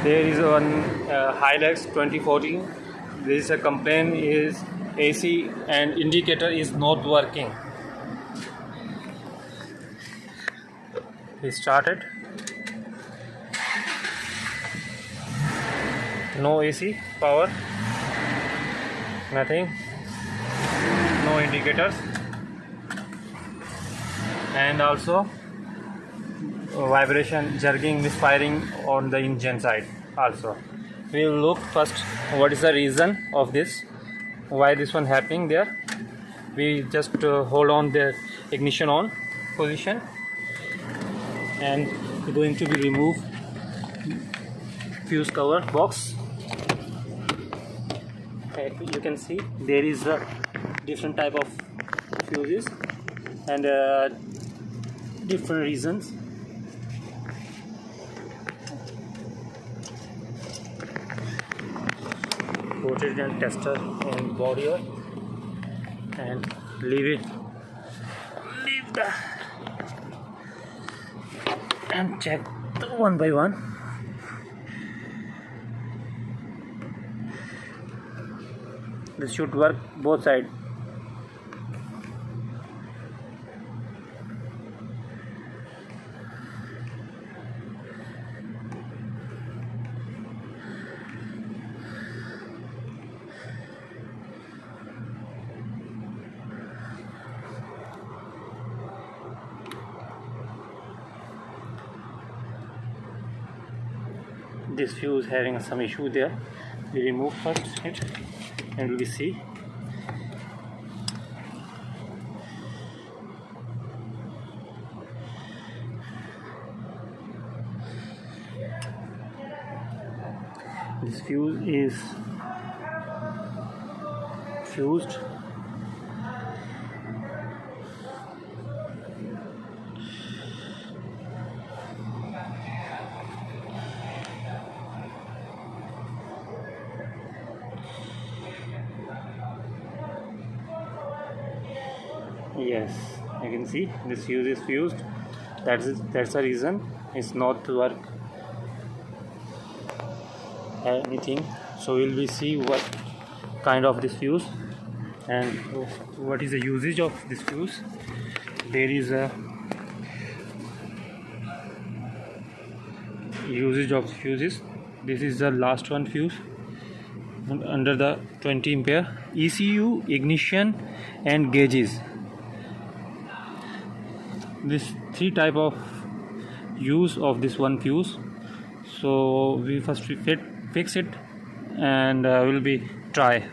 There is one Hilux 2014. There is a complaint is AC and indicator is not working. We started. No AC power. Nothing. No indicators. And also vibration, jerking, misfiring on the engine side also. We will look first what is the reason of this, why this one happening there. We just hold on the ignition on position and we're going to be remove fuse cover box. You can see there is a different type of fuses and different reasons. Put it in tester and body oil and leave the and check one by one. This should work both sides. This fuse having some issue there. We remove first it and we see. This fuse is fused. Yes, you can see this fuse is fused. That's the reason it's not to work anything. So we'll be see what kind of this fuse and what is the usage of this fuse. There is a usage of fuses. This is the last one fuse under the 20 ampere ECU, ignition and gauges. This three type of use of this one fuse. So we first fix it and we'll be try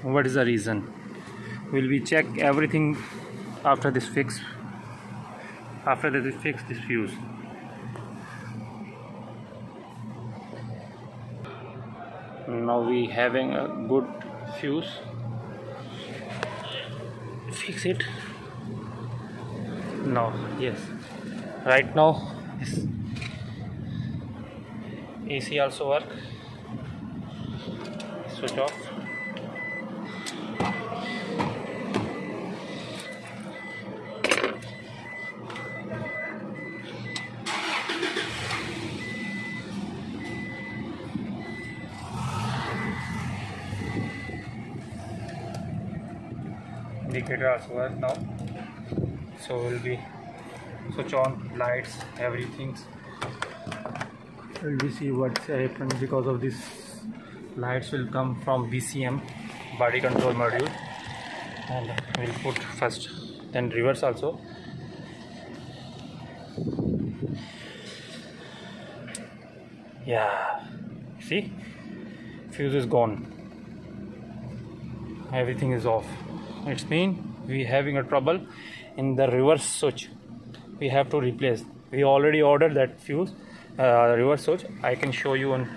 what is the reason. We'll be check everything after this fix. After that we fix this fuse. Now we having a good fuse. Fix it. Now, yes, right now this AC also work. Switch off. Indicator also work now. So we'll be switch on lights, everything. We'll see what's happened because of this. Lights will come from BCM, body control module, and we'll put first, then reverse also. Yeah, see, fuse is gone. Everything is off. It's mean we having a trouble in the reverse switch. We have to replace. We already ordered that fuse reverse switch. I can show you on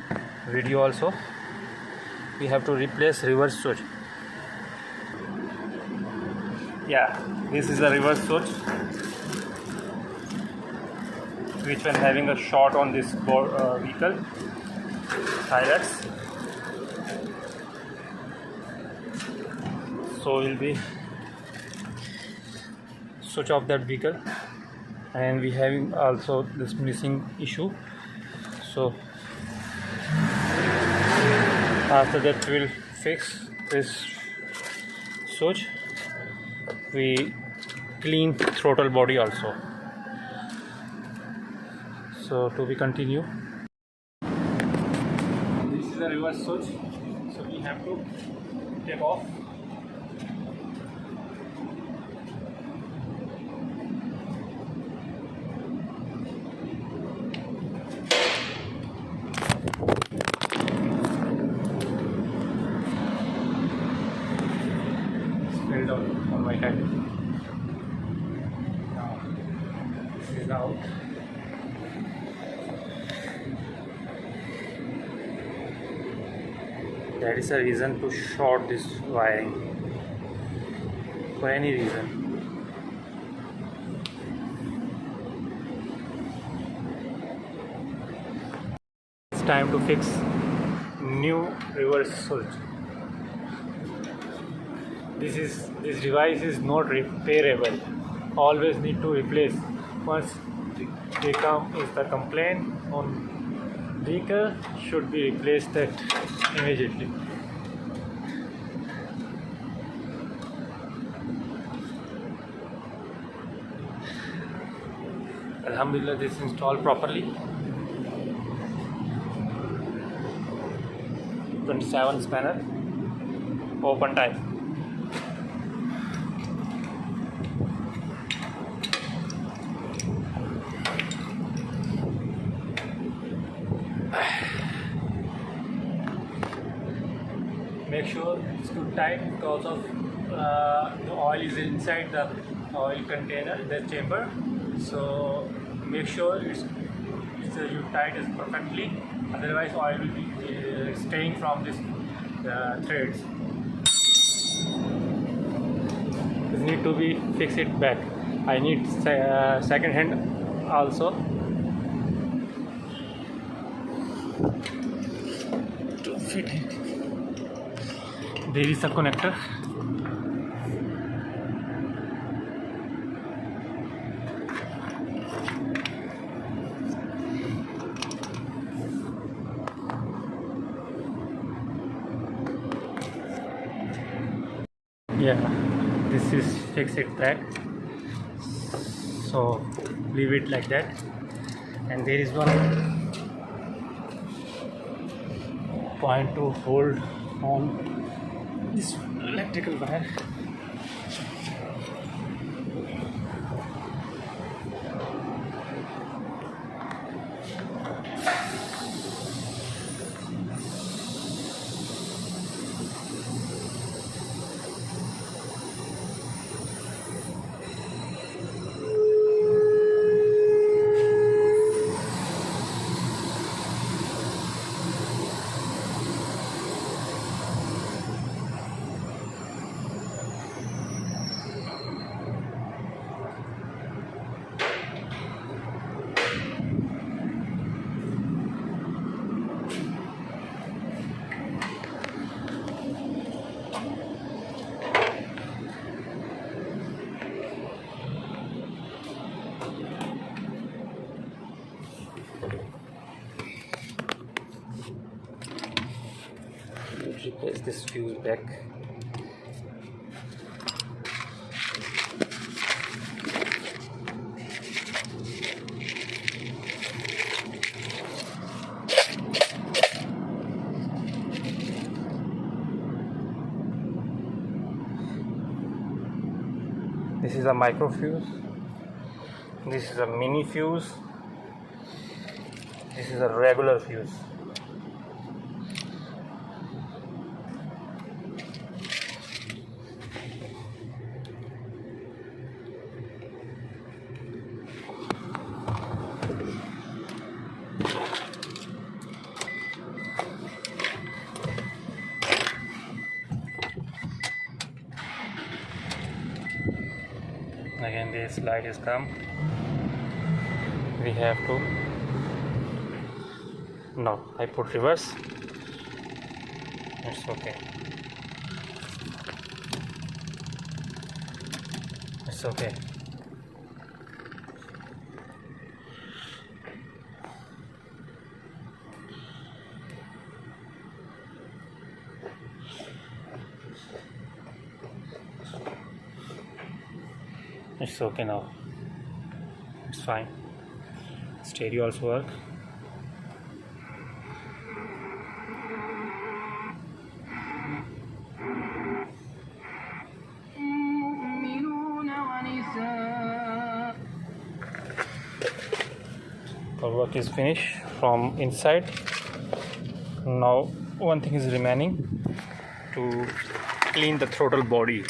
video also. We have to replace reverse switch. Yeah, this is the reverse switch, which one having a short on this vehicle Hilux. So we'll be switch off that vehicle, and we having also this missing issue. So After that we'll fix this switch. We clean throttle body also. So to be continue. This is a reverse switch, so we have to take off. Fell down on my head. Now this is out. That is a reason to short this wiring for any reason. It's time to fix new reverse switch. This device is not repairable. Always need to replace. Once they come is the complaint on vehicle, should be replaced that immediately. Alhamdulillah, this is installed properly. 27 spanner, open type. Make sure it's too tight because of the oil is inside the oil container, the chamber. So make sure you tight it perfectly. Otherwise, oil will be staying from this threads. This need to be fix it back. I need second hand also to fit it. There is a connector. Yeah, this is fix it back. So leave it like that. And there is one point to hold on this electrical wire. Replace this fuse back. This is a micro fuse. This is a mini fuse. This is a regular fuse. Again, this light is come. We have to. No, I put reverse. It's okay. It's okay. It's okay now. It's fine. Stereo also work. Our work is finished from inside. Now one thing is remaining, to clean the throttle body.